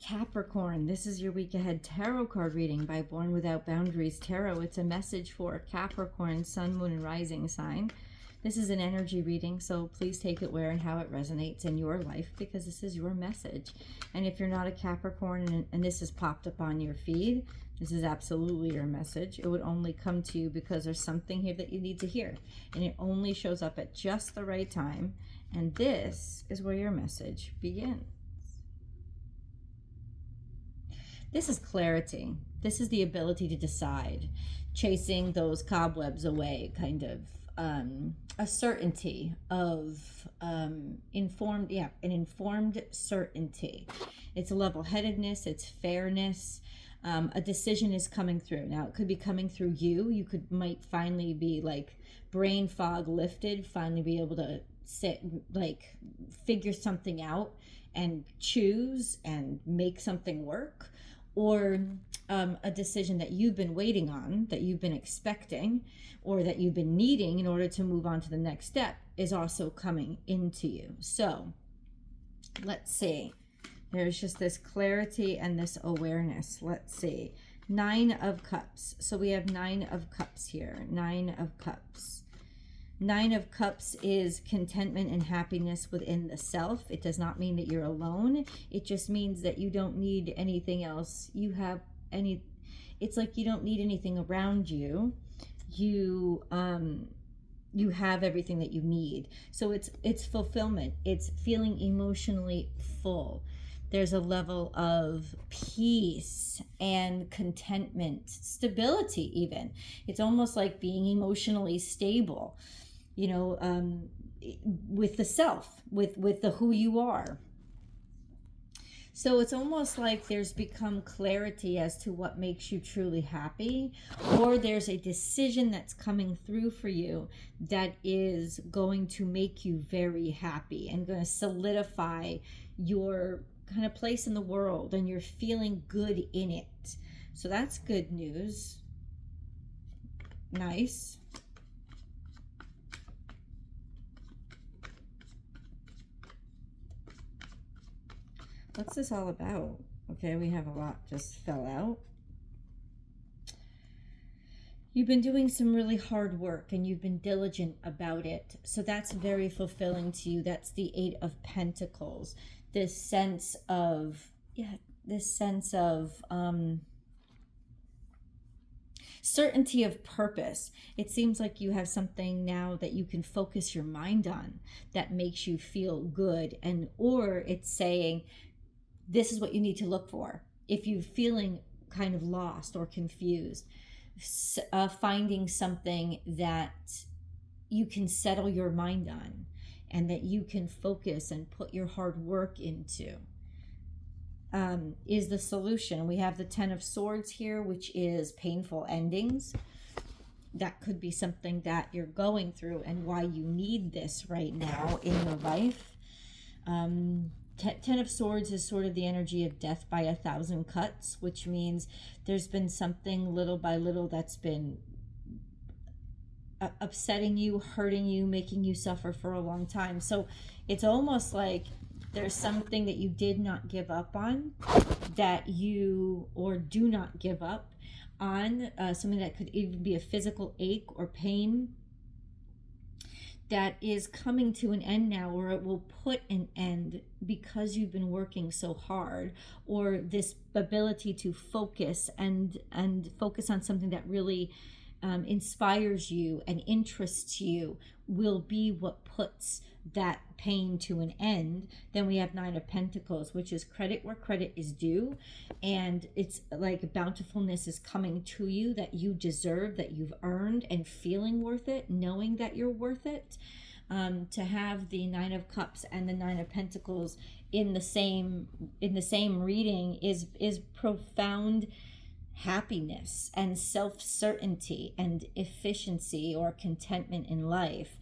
Capricorn, this is your week ahead tarot card reading by Born Without Boundaries Tarot. It's a message for Capricorn, Sun, Moon, and Rising sign. This is an energy reading, so please take it where and how it resonates in your life, because this is your message. And if you're not a Capricorn and this has popped up on your feed, this is absolutely your message. It would only come to you because there's something here that you need to hear. And it only shows up at just the right time. And this is where your message begins. This is clarity. This is the ability to decide, chasing those cobwebs away, kind of a certainty of an informed certainty. It's level-headedness, it's fairness. A decision is coming through. Now, it could be coming through you. You might finally be like brain fog lifted, finally be able to sit, like figure something out and choose and make something work. Or a decision that you've been waiting on, that you've been expecting, or that you've been needing in order to move on to the next step is also coming into you. So let's see. There's just this clarity and this awareness. Let's see. 9 of Cups. So we have 9 of Cups here. 9 of Cups. 9 of Cups is contentment and happiness within the self. It does not mean that you're alone. It just means that you don't need anything else. It's like you don't need anything around you. You have everything that you need. So it's fulfillment. It's feeling emotionally full. There's a level of peace and contentment, stability even. It's almost like being emotionally stable. With the self, with the who you are. So it's almost like there's become clarity as to what makes you truly happy, or there's a decision that's coming through for you that is going to make you very happy and going to solidify your kind of place in the world, and you're feeling good in it. So that's good news. Nice. What's this all about? Okay, we have a lot just fell out. You've been doing some really hard work and you've been diligent about it. So that's very fulfilling to you. That's the 8 of Pentacles. This sense of certainty of purpose. It seems like you have something now that you can focus your mind on that makes you feel good, or it's saying, this is what you need to look for. If you're feeling kind of lost or confused, finding something that you can settle your mind on and that you can focus and put your hard work into is the solution. We have the 10 of Swords here, which is painful endings. That could be something that you're going through and why you need this right now in your life. 10 of Swords is sort of the energy of death by 1,000 cuts, which means there's been something little by little that's been upsetting you, hurting you, making you suffer for a long time. So it's almost like there's something that you did not give up on, or do not give up on, something that could even be a physical ache or pain that is coming to an end now, or it will put an end because you've been working so hard, or this ability to focus and focus on something that really inspires you and interests you will be what puts that pain to an end. Then we have 9 of Pentacles, which is credit where credit is due, and it's like bountifulness is coming to you that you deserve, that you've earned, and feeling worth it, knowing that you're worth it. To have the 9 of Cups and the 9 of Pentacles in the same reading is profound happiness and self-certainty and efficiency or contentment in life.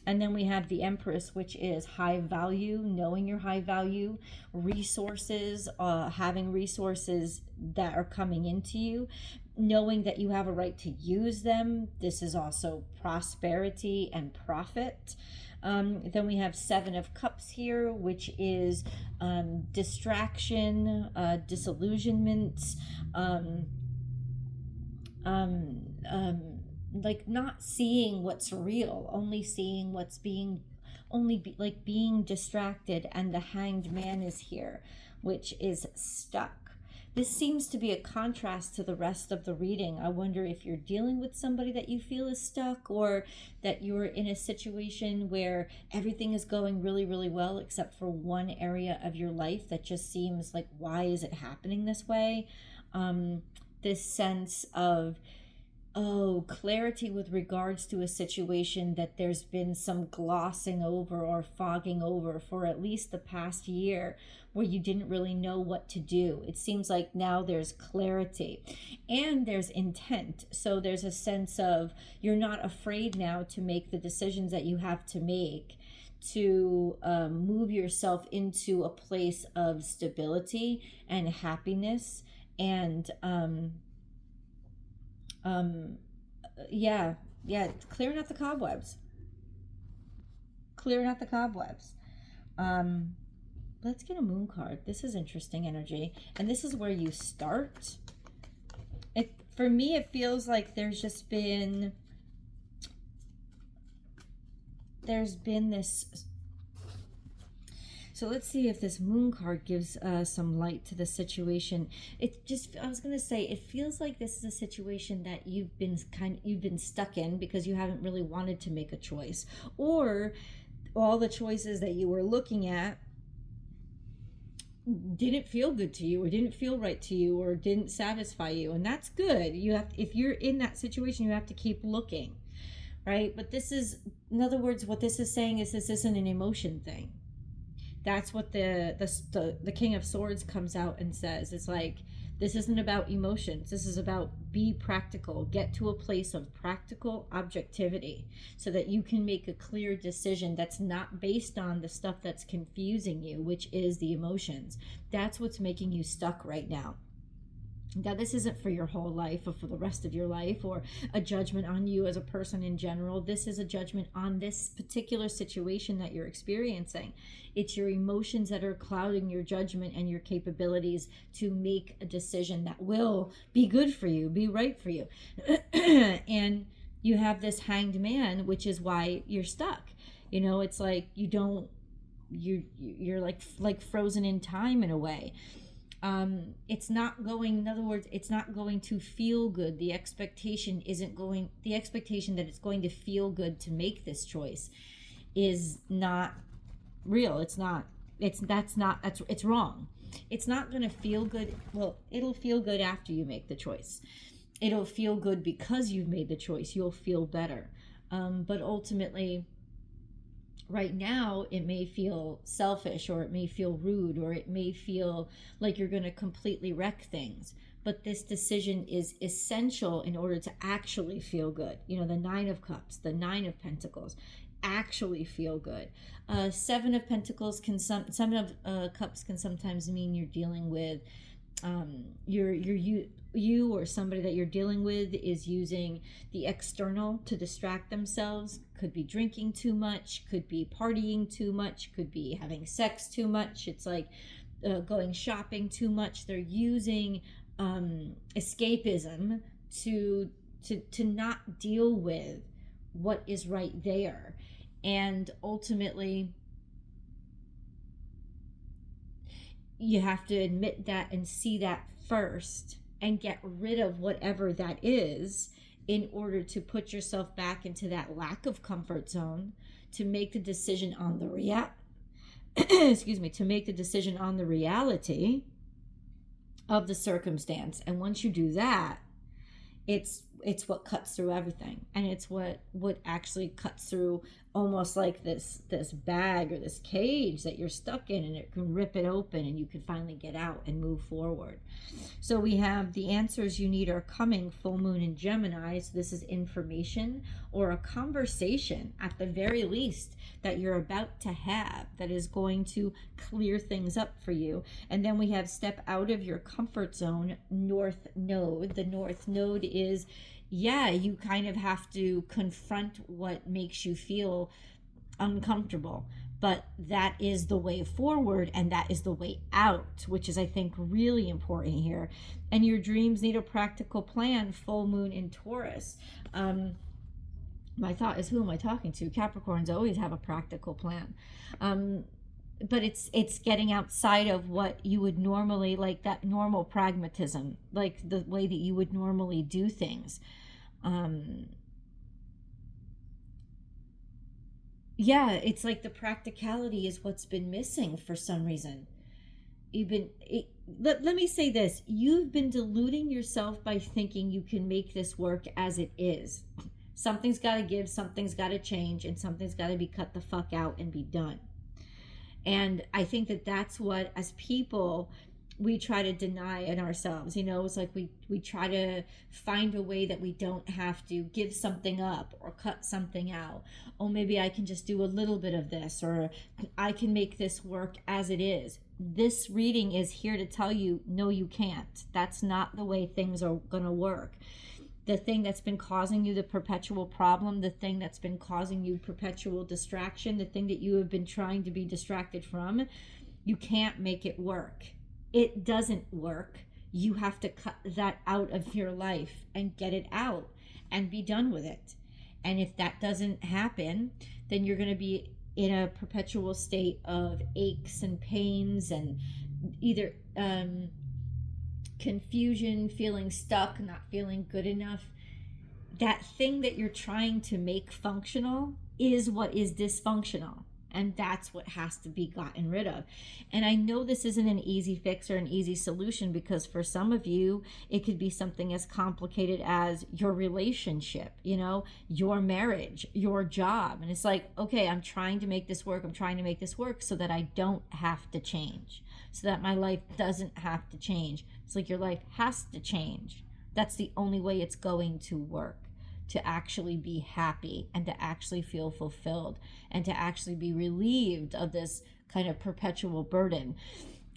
And then we have the Empress, which is high value, knowing your high value, resources, having resources that are coming into you, knowing that you have a right to use them. This is also prosperity and profit. Then we have Seven of Cups here, which is distraction, disillusionment, like not seeing what's real, only seeing what's being, like being distracted. And the Hanged Man is here, which is stuck. This seems to be a contrast to the rest of the reading. I wonder if you're dealing with somebody that you feel is stuck, or that you're in a situation where everything is going really, really well, except for one area of your life that just seems like, why is it happening this way? This sense of, clarity with regards to a situation that there's been some glossing over or fogging over for at least the past year, where you didn't really know what to do. It seems like now there's clarity and there's intent. So there's a sense of, you're not afraid now to make the decisions that you have to make, to move yourself into a place of stability and happiness. And clearing out the cobwebs. Let's get a Moon card. This is interesting energy, and this is where you start. For me, it feels like there's been this. So let's see if this Moon card gives some light to the situation. I was going to say, it feels like this is a situation that you've been stuck in because you haven't really wanted to make a choice, or all the choices that you were looking at didn't feel good to you, or didn't feel right to you, or didn't satisfy you. And that's good. If you're in that situation, you have to keep looking, right? But this is, in other words, what this is saying is, this isn't an emotion thing. That's what the King of Swords comes out and says. It's like, this isn't about emotions. This is about, be practical. Get to a place of practical objectivity so that you can make a clear decision that's not based on the stuff that's confusing you, which is the emotions. That's what's making you stuck right now. Now, this isn't for your whole life or for the rest of your life, or a judgment on you as a person in general. This is a judgment on this particular situation that you're experiencing. It's your emotions that are clouding your judgment and your capabilities to make a decision that will be good for you, be right for you. And you have this Hanged Man, which is why you're stuck. It's like you're like frozen in time in a way. It's not going to feel good. The expectation that it's going to feel good to make this choice is not real. It's wrong. It's not going to feel good. Well, it'll feel good after you make the choice. It'll feel good because you've made the choice. You'll feel better. But ultimately, right now, it may feel selfish, or it may feel rude, or it may feel like you're going to completely wreck things. But this decision is essential in order to actually feel good. The Nine of Cups, the Nine of Pentacles, actually feel good. Seven of Pentacles Seven of Cups can sometimes mean you're dealing with you or somebody that you're dealing with is using the external to distract themselves. Could be drinking too much, could be partying too much, could be having sex too much. It's like going shopping too much. They're using escapism to not deal with what is right there. And ultimately, you have to admit that and see that first, and get rid of whatever that is in order to put yourself back into that lack of comfort zone, to make the decision on the to make the decision on the reality of the circumstance. And once you do that, it's what cuts through everything, and it's what actually cuts through almost like this bag or this cage that you're stuck in, and it can rip it open and you can finally get out and move forward. So we have the answers you need are coming. Full moon in Gemini. So this is information or a conversation at the very least that you're about to have that is going to clear things up for you. And then we have step out of your comfort zone, North Node. The North Node is, you kind of have to confront what makes you feel uncomfortable, but that is the way forward and that is the way out, which is, I think, really important here. And your dreams need a practical plan. Full moon in Taurus. My thought is, who am I talking to? Capricorns always have a practical plan. But it's getting outside of what you would normally, like that normal pragmatism, like the way that you would normally do things. Yeah, it's like the practicality is what's been missing for some reason. Let me say this: you've been deluding yourself by thinking you can make this work as it is. Something's got to give, something's got to change, and something's got to be cut the fuck out and be done. And I think that that's what, as people, we try to deny in ourselves. It's like we try to find a way that we don't have to give something up or cut something out. Oh, maybe I can just do a little bit of this, or I can make this work as it is. This reading is here to tell you, no, you can't. That's not the way things are going to work. The thing that's been causing you the perpetual problem, the thing that's been causing you perpetual distraction, the thing that you have been trying to be distracted from, you can't make it work. It doesn't work. You have to cut that out of your life and get it out and be done with it. And if that doesn't happen, then you're going to be in a perpetual state of aches and pains and either confusion, feeling stuck, not feeling good enough. That thing that you're trying to make functional is what is dysfunctional. And that's what has to be gotten rid of. And I know this isn't an easy fix or an easy solution, because for some of you, it could be something as complicated as your relationship, your marriage, your job. And it's like, okay, I'm trying to make this work. I'm trying to make this work so that I don't have to change, so that my life doesn't have to change. It's like your life has to change. That's the only way it's going to work, to actually be happy and to actually feel fulfilled and to actually be relieved of this kind of perpetual burden.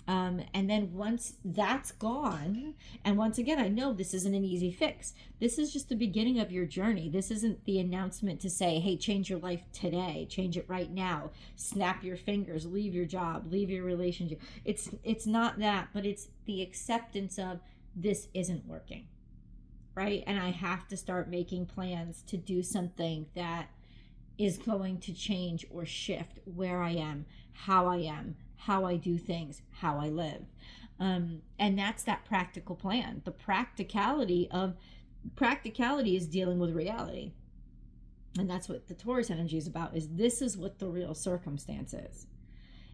And then once that's gone, and once again, I know this isn't an easy fix. This is just the beginning of your journey. This isn't the announcement to say, hey, change your life today, change it right now, snap your fingers, leave your job, leave your relationship. It's not that, but it's the acceptance of this isn't working. Right? And I have to start making plans to do something that is going to change or shift where I am, how I do things, how I live. And that's that practical plan. The practicality is dealing with reality. And that's what the Taurus energy is about, is this is what the real circumstance is.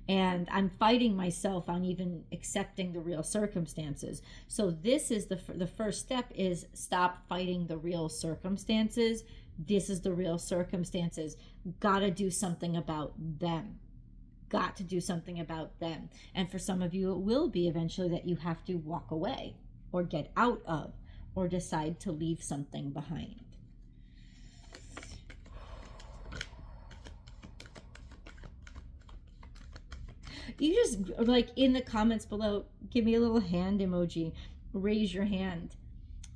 And I'm fighting myself on even accepting the real circumstances. So this is the first step, is stop fighting the real circumstances. This is the real circumstances. Gotta do something about them. Got to do something about them. And for some of you, it will be eventually that you have to walk away or get out of or decide to leave something behind. You just, like, in the comments below, give me a little hand emoji, raise your hand,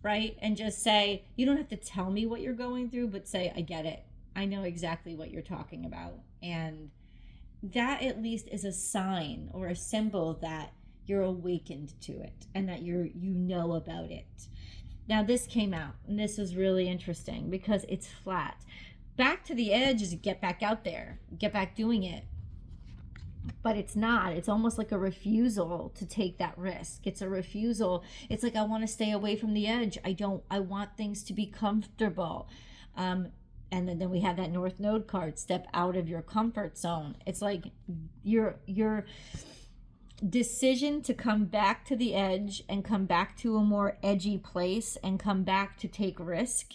right? And just say, you don't have to tell me what you're going through, but say, I get it. I know exactly what you're talking about. And that at least is a sign or a symbol that you're awakened to it and that you know about it. Now this came out, and this is really interesting because it's flat. Back to the edge is get back out there, get back doing it. But it's not. It's almost like a refusal to take that risk. It's a refusal. It's like, I want to stay away from the edge. I want things to be comfortable. And then we have that North Node card, step out of your comfort zone. It's like your decision to come back to the edge and come back to a more edgy place and come back to take risk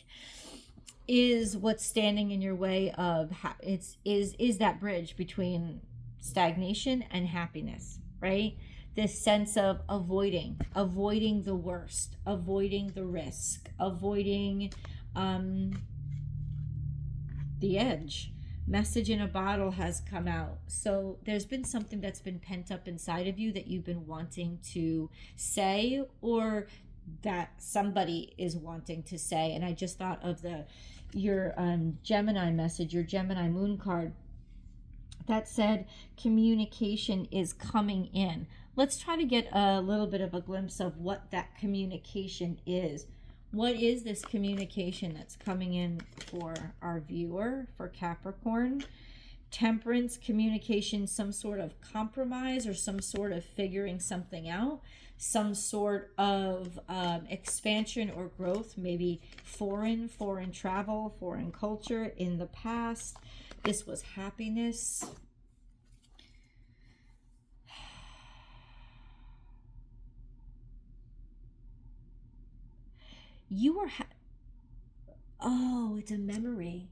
is what's standing in your way of is that bridge between stagnation and happiness, right? This sense of avoiding the worst, avoiding the risk, avoiding the edge. Message in a bottle has come out. So there's been something that's been pent up inside of you that you've been wanting to say, or that somebody is wanting to say. And I just thought of your Gemini message, your Gemini moon card. That said, communication is coming in. Let's try to get a little bit of a glimpse of what that communication is. What is this communication that's coming in for our viewer, for Capricorn? Temperance, communication, some sort of compromise or some sort of figuring something out, some sort of expansion or growth, maybe foreign travel, foreign culture in the past. This was happiness. You were, oh, it's a memory.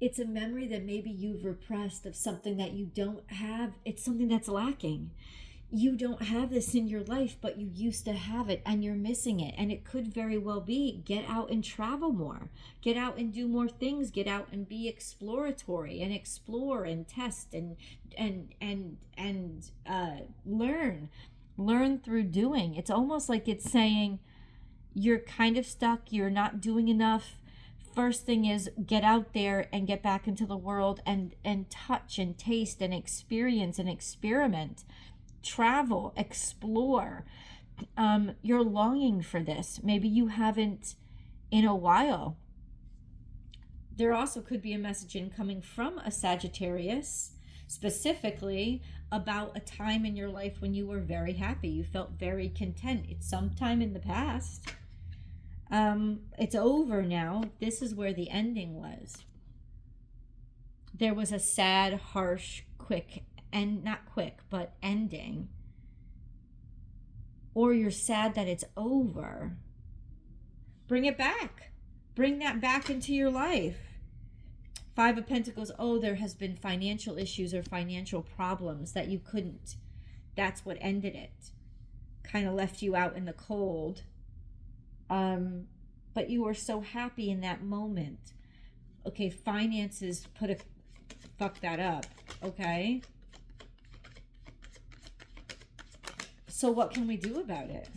It's a memory that maybe you've repressed of something that you don't have. It's something that's lacking. You don't have this in your life, but you used to have it and you're missing it. And it could very well be get out and travel more. Get out and do more things. Get out and be exploratory and explore and test and learn. Learn through doing. It's almost like it's saying you're kind of stuck. You're not doing enough. First thing is get out there and get back into the world and touch and taste and experience and experiment, travel, explore. You're longing for this. Maybe you haven't in a while. There also could be a message incoming from a Sagittarius, specifically about a time in your life when you were very happy. You felt very content. It's sometime in the past. It's over now. This is where the ending was. There was a sad, harsh, quick, and not quick, but ending. Or you're sad that it's over. Bring it back. Bring that back into your life. Five of Pentacles. Oh, there has been financial issues or financial problems that you couldn't. That's what ended it. Kind of left you out in the cold. But you were so happy in that moment. Okay, finances fuck that up. Okay. So what can we do about it?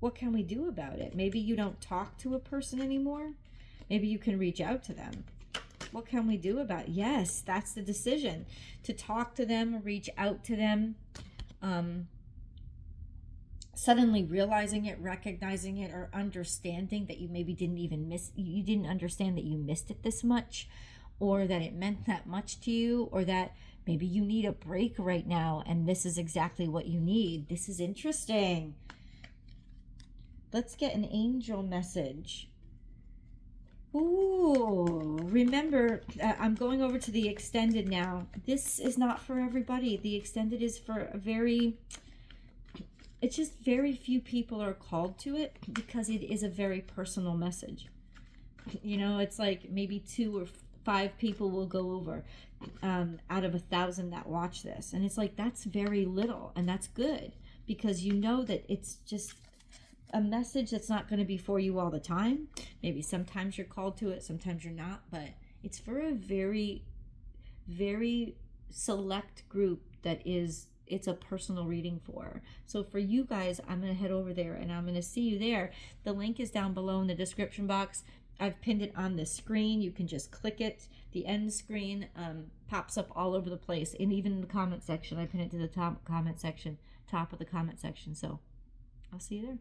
What can we do about it? Maybe you don't talk to a person anymore. Maybe you can reach out to them. What can we do about it? Yes, that's the decision. To talk to them, reach out to them. Suddenly realizing it, recognizing it, or understanding that you maybe you didn't understand that you missed it this much, or that it meant that much to you, or that maybe you need a break right now and this is exactly what you need. This is interesting. Let's get an angel message. Ooh, remember, I'm going over to the extended now. This is not for everybody. The extended is for it's just very few people are called to it because it is a very personal message. You know, it's like maybe 2 or 5 people will go over out of 1,000 that watch this. And it's like, that's very little. And that's good because you know that it's just a message that's not going to be for you all the time. Maybe sometimes you're called to it, sometimes you're not. But it's for a very, very select group that it's a personal reading for. So for you guys, I'm going to head over there and I'm going to see you there. The link is down below in the description box. I've pinned it on the screen. You can just click it. The end screen pops up all over the place. And even in the comment section, I pin it to the top of the comment section. So I'll see you there.